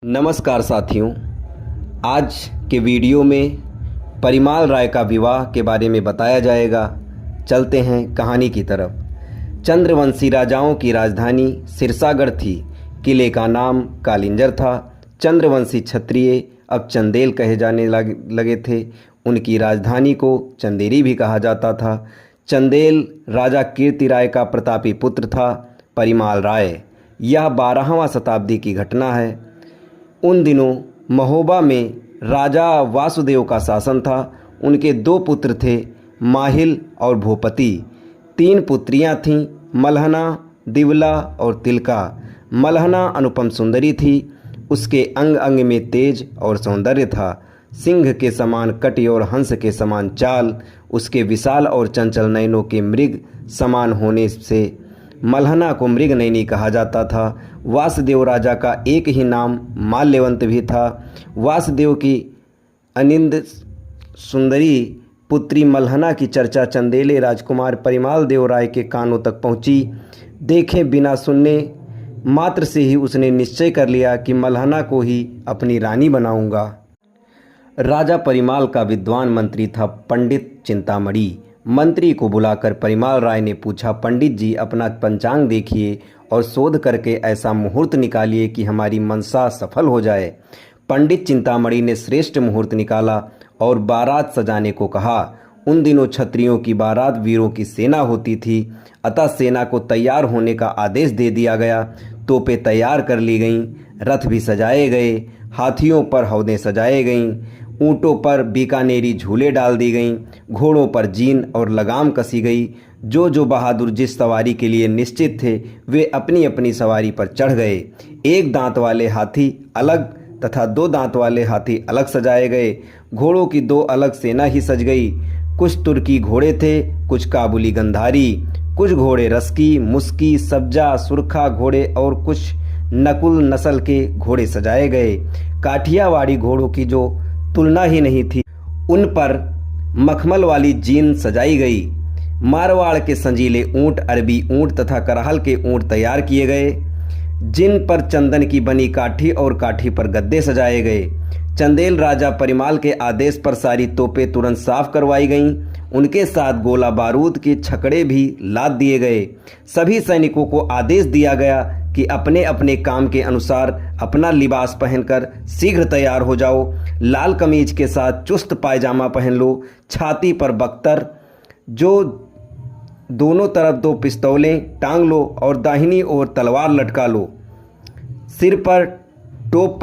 नमस्कार साथियों, आज के वीडियो में परिमाल राय का विवाह के बारे में बताया जाएगा। चलते हैं कहानी की तरफ। चंद्रवंशी राजाओं की राजधानी सिरसागढ़ थी। किले का नाम कालिंजर था। चंद्रवंशी क्षत्रिय अब चंदेल कहे जाने लगे थे। उनकी राजधानी को चंदेरी भी कहा जाता था। चंदेल राजा कीर्ति राय का प्रतापी पुत्र था परिमाल राय। यह 12वां शताब्दी की घटना है। उन दिनों महोबा में राजा वासुदेव का शासन था। उनके 2 पुत्र थे, माहिल और भूपति। 3 पुत्रियां थीं, मलहना, दिवला और तिलका। मलहना अनुपम सुंदरी थी। उसके अंग अंग में तेज और सौंदर्य था। सिंह के समान कटी और हंस के समान चाल। उसके विशाल और चंचल नयनों के मृग समान होने से मलहना को मृगनयनी कहा जाता था। वासुदेव राजा का एक ही नाम माल्यवंत भी था। वासुदेव की अनिंद सुंदरी पुत्री मलहना की चर्चा चंदेले राजकुमार परिमाल देव राय के कानों तक पहुंची। देखे बिना सुनने मात्र से ही उसने निश्चय कर लिया कि मलहना को ही अपनी रानी बनाऊंगा। राजा परिमाल का विद्वान मंत्री था पंडित चिंतामणि। मंत्री को बुलाकर परिमाल राय ने पूछा, पंडित जी, अपना पंचांग देखिए और शोध करके ऐसा मुहूर्त निकालिए कि हमारी मनसा सफल हो जाए। पंडित चिंतामणि ने श्रेष्ठ मुहूर्त निकाला और बारात सजाने को कहा। उन दिनों क्षत्रियों की बारात वीरों की सेना होती थी, अतः सेना को तैयार होने का आदेश दे दिया गया। तोपें तैयार कर ली गईं, रथ भी सजाए गए, हाथियों पर हौदें सजाए गईं, ऊँटों पर बीकानेरी झूले डाल दी गईं, घोड़ों पर जीन और लगाम कसी गई। जो बहादुर जिस सवारी के लिए निश्चित थे वे अपनी अपनी सवारी पर चढ़ गए। 1 दांत वाले हाथी अलग तथा 2 दांत वाले हाथी अलग सजाए गए। घोड़ों की 2 अलग सेना ही सज गई। कुछ तुर्की घोड़े थे, कुछ काबुली गंधारी, कुछ घोड़े रस्की, मुस्की, सब्जा, सुरखा घोड़े और कुछ नकुल नस्ल के घोड़े सजाए गए। काठियावाड़ी घोड़ों की जो तुलना ही नहीं थी, उन पर मखमल वाली जीन सजाई गई। मारवाड़ के संजीले ऊंट, अरबी ऊंट तथा करहल के ऊंट तैयार किए गए, जिन पर चंदन की बनी काठी और काठी पर गद्दे सजाए गए। चंदेल राजा परिमाल के आदेश पर सारी तोपें तुरंत साफ करवाई गईं। उनके साथ गोला बारूद के छकड़े भी लाद दिए गए। सभी सैनिकों को आदेश दिया गया कि अपने अपने काम के अनुसार अपना लिबास पहनकर शीघ्र तैयार हो जाओ। लाल कमीज के साथ चुस्त पायजामा पहन लो, छाती पर बख्तर, जो दोनों तरफ 2 पिस्तौलें टांग लो और दाहिनी ओर तलवार लटका लो। सिर पर टोप